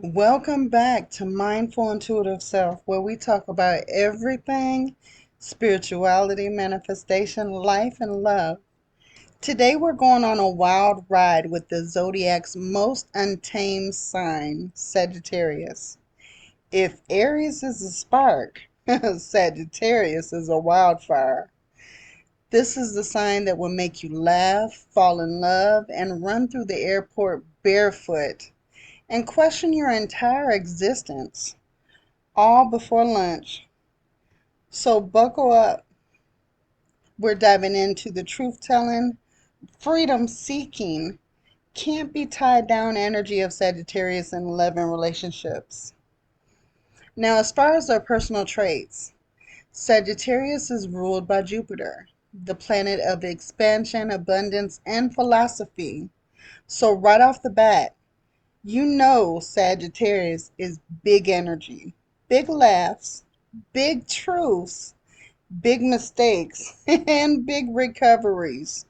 Welcome back to Mindful Intuitive Self, where we talk about everything spirituality, manifestation, life, and love. Today, we're going on a wild ride with the Zodiac's most untamed sign, Sagittarius. If Aries is a spark, Sagittarius is a wildfire. This is the sign that will make you laugh, fall in love, and run through the airport barefoot and question your entire existence, all before lunch. So buckle up. We're diving into the truth telling, freedom seeking, can't be tied down energy of Sagittarius in love and relationships. Now, as far as their personal traits, Sagittarius is ruled by Jupiter, the planet of expansion, abundance, and philosophy. So, right off the bat, you know Sagittarius is big energy, big laughs, big truths, big mistakes, and big recoveries.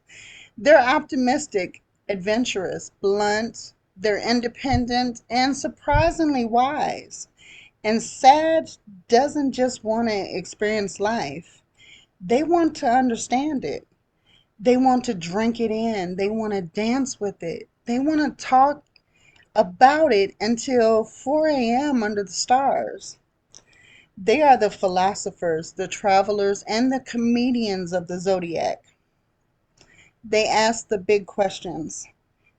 They're optimistic, adventurous, blunt, they're independent, and surprisingly wise. And Sag doesn't just want to experience life, they want to understand it. They want to drink it in, they want to dance with it, they want to talk about it until 4 a.m. under the stars. They are the philosophers, the travelers, and the comedians of the Zodiac. They ask the big questions.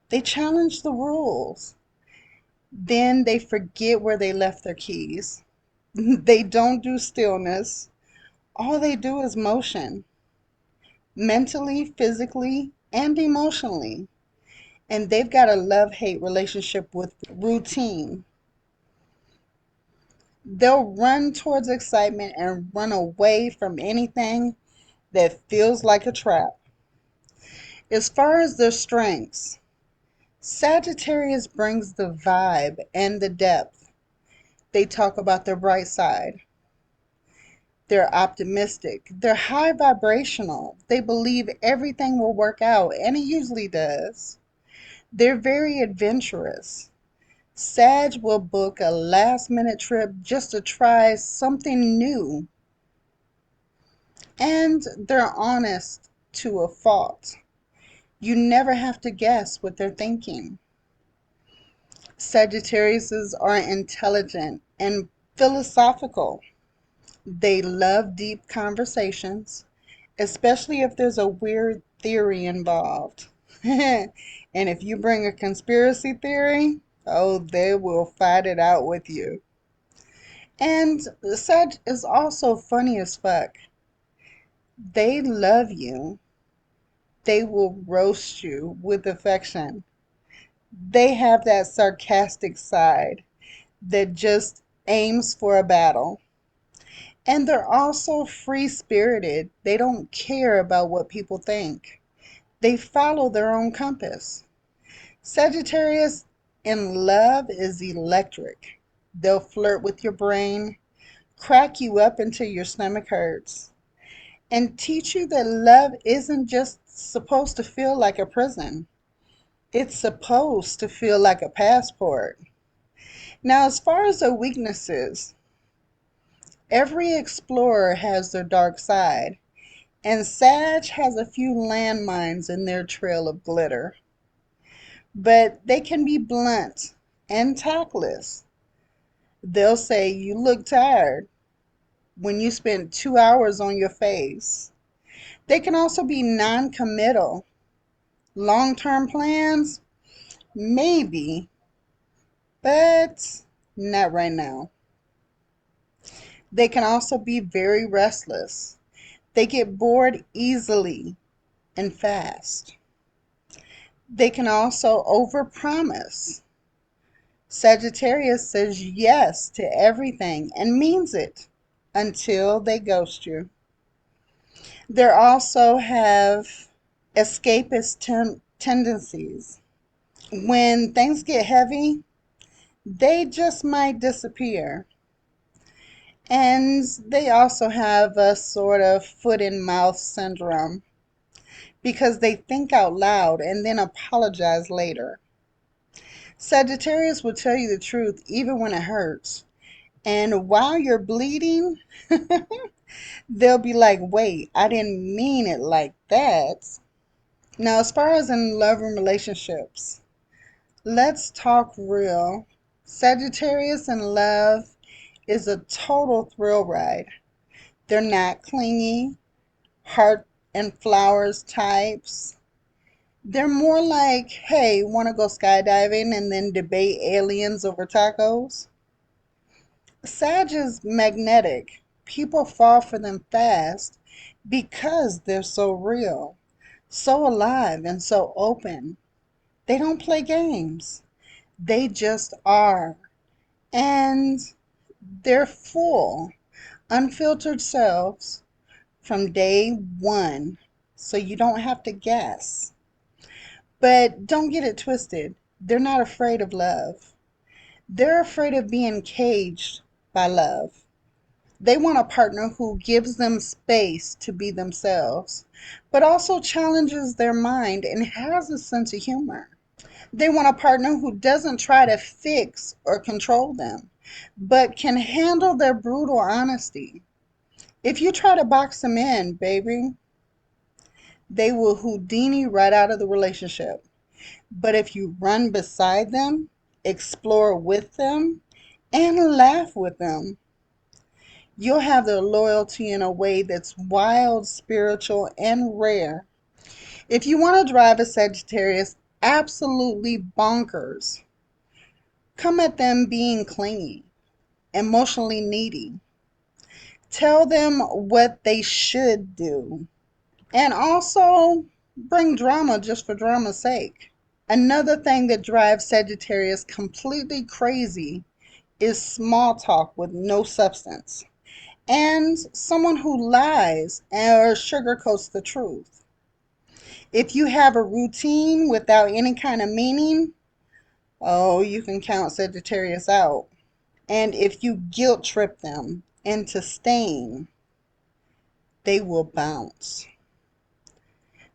They challenge the rules. Then they forget where they left their keys. They don't do stillness. All they do is motion, mentally, physically, and emotionally. And they've got a love hate relationship with routine. They'll run towards excitement and run away from anything that feels like a trap. As far as their strengths, Sagittarius brings the vibe and the depth. They talk about their bright side. They're optimistic. They're high vibrational. They believe everything will work out, and it usually does. They're very adventurous. Sag will book a last minute trip just to try something new. And they're honest to a fault. You never have to guess what they're thinking. Sagittariuses are intelligent and philosophical. They love deep conversations, especially if there's a weird theory involved. And if you bring a conspiracy theory, oh, they will fight it out with you. And Sag is also funny as fuck. They love you. They will roast you with affection. They have that sarcastic side that just aims for a battle. And they're also free spirited. They don't care about what people think, they follow their own compass. Sagittarius in love is electric. They'll flirt with your brain, crack you up until your stomach hurts, and teach you that love isn't just supposed to feel like a prison. It's supposed to feel like a passport. Now, as far as their weaknesses, every explorer has their dark side, and Sag has a few landmines in their trail of glitter. But they can be blunt and tactless. They'll say, "You look tired," when you spent 2 hours on your face. They can also be non committal. Long term plans? Maybe, but not right now. They can also be very restless. They get bored easily and fast. They can also overpromise. Sagittarius says yes to everything and means it until they ghost you. They also have escapist tendencies. When things get heavy, they just might disappear. And they also have a sort of foot in mouth syndrome because they think out loud and then apologize later. Sagittarius will tell you the truth even when it hurts. And while you're bleeding, they'll be like, wait, I didn't mean it like that. Now, as far as in love and relationships, let's talk real. Sagittarius in love is a total thrill ride. They're not clingy, heart and flowers types. They're more like, hey, want to go skydiving and then debate aliens over tacos? Sag is magnetic. People fall for them fast because they're so real, so alive, and so open. They don't play games. They just are. And they're full, unfiltered selves from day one. So you don't have to guess. But don't get it twisted. They're not afraid of love. They're afraid of being caged by love. They want a partner who gives them space to be themselves, but also challenges their mind and has a sense of humor. They want a partner who doesn't try to fix or control them, but can handle their brutal honesty. If you try to box them in, baby, they will Houdini right out of the relationship. But if you run beside them, explore with them, and laugh with them, you'll have their loyalty in a way that's wild, spiritual, and rare. If you want to drive a Sagittarius absolutely bonkers, come at them being clingy, emotionally needy. Tell them what they should do. And also bring drama just for drama's sake. Another thing that drives Sagittarius completely crazy is small talk with no substance, and someone who lies or sugarcoats the truth. If you have a routine without any kind of meaning, oh, you can count Sagittarius out. And if you guilt trip them into staying, they will bounce.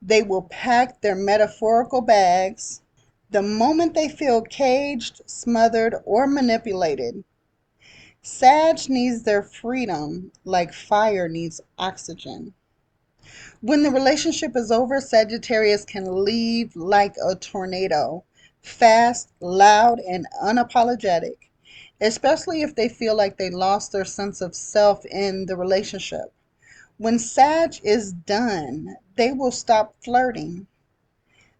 They will pack their metaphorical bags the moment they feel caged, smothered, or manipulated. Sag needs their freedom like fire needs oxygen. When the relationship is over, Sagittarius can leave like a tornado, fast, loud, and unapologetic, especially if they feel like they lost their sense of self in the relationship. When Sag is done, they will stop flirting.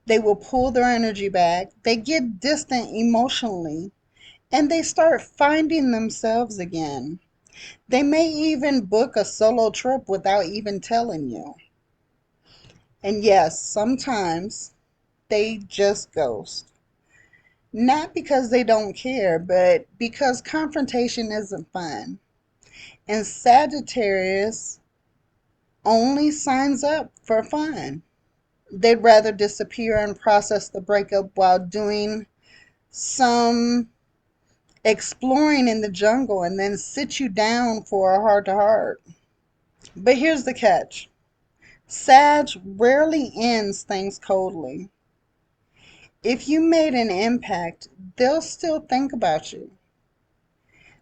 They will pull their energy back. They get distant emotionally and they start finding themselves again. They may even book a solo trip without even telling you. And yes, sometimes they just ghost. Not because they don't care, but because confrontation isn't fun. And Sagittarius only signs up for fun. They'd rather disappear and process the breakup while doing some exploring in the jungle and then sit you down for a heart to heart. But here's the catch. Sag rarely ends things coldly. If you made an impact, they'll still think about you.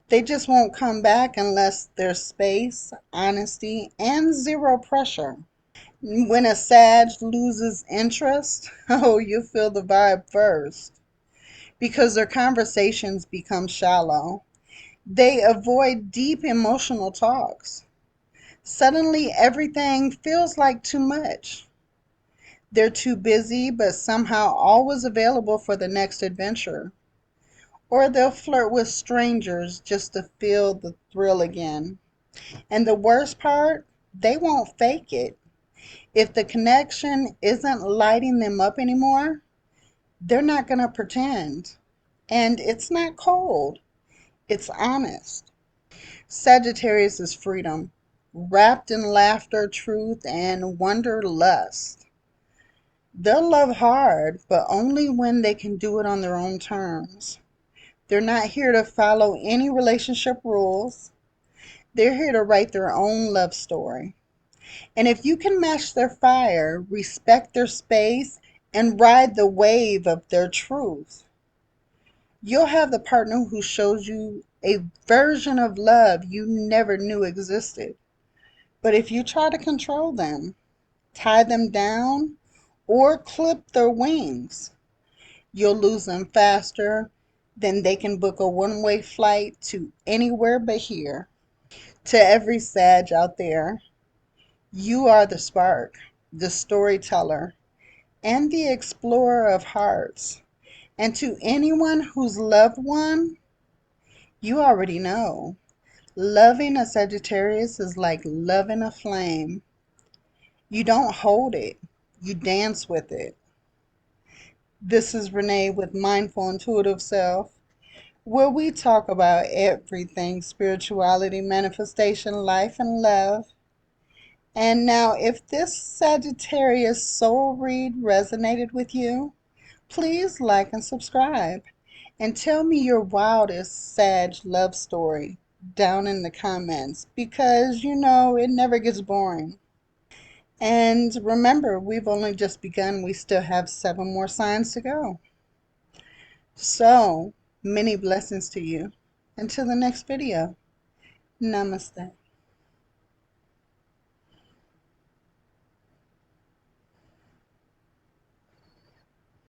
They just won't come back unless there's space, honesty, and zero pressure. When a Sag loses interest, oh, you feel the vibe first because their conversations become shallow. They avoid deep emotional talks. Suddenly, everything feels like too much. They're too busy, but somehow always available for the next adventure. Or they'll flirt with strangers just to feel the thrill again. And the worst part, they won't fake it. If the connection isn't lighting them up anymore, they're not going to pretend. And it's not cold, it's honest. Sagittarius is freedom, wrapped in laughter, truth, and wanderlust. They'll love hard, but only when they can do it on their own terms. They're not here to follow any relationship rules. They're here to write their own love story. And if you can match their fire, respect their space, and ride the wave of their truth, You'll have the partner who shows you a version of love you never knew existed. But if you try to control them, tie them down, or clip their wings, you'll lose them faster than they can book a one-way flight to anywhere but here. To every Sag out there, you are the spark, the storyteller, and the explorer of hearts. And to anyone who's loved one, you already know. Loving a Sagittarius is like loving a flame. You don't hold it, you dance with it. This is Renee with Mindful Intuitive Self, where we talk about everything spirituality, manifestation, life, and love. And now, if this Sagittarius soul read resonated with you, please like and subscribe. And tell me your wildest Sag love story down in the comments because it never gets boring. And remember, we've only just begun. We still have 7 more signs to go. So, many blessings to you. Until the next video. Namaste.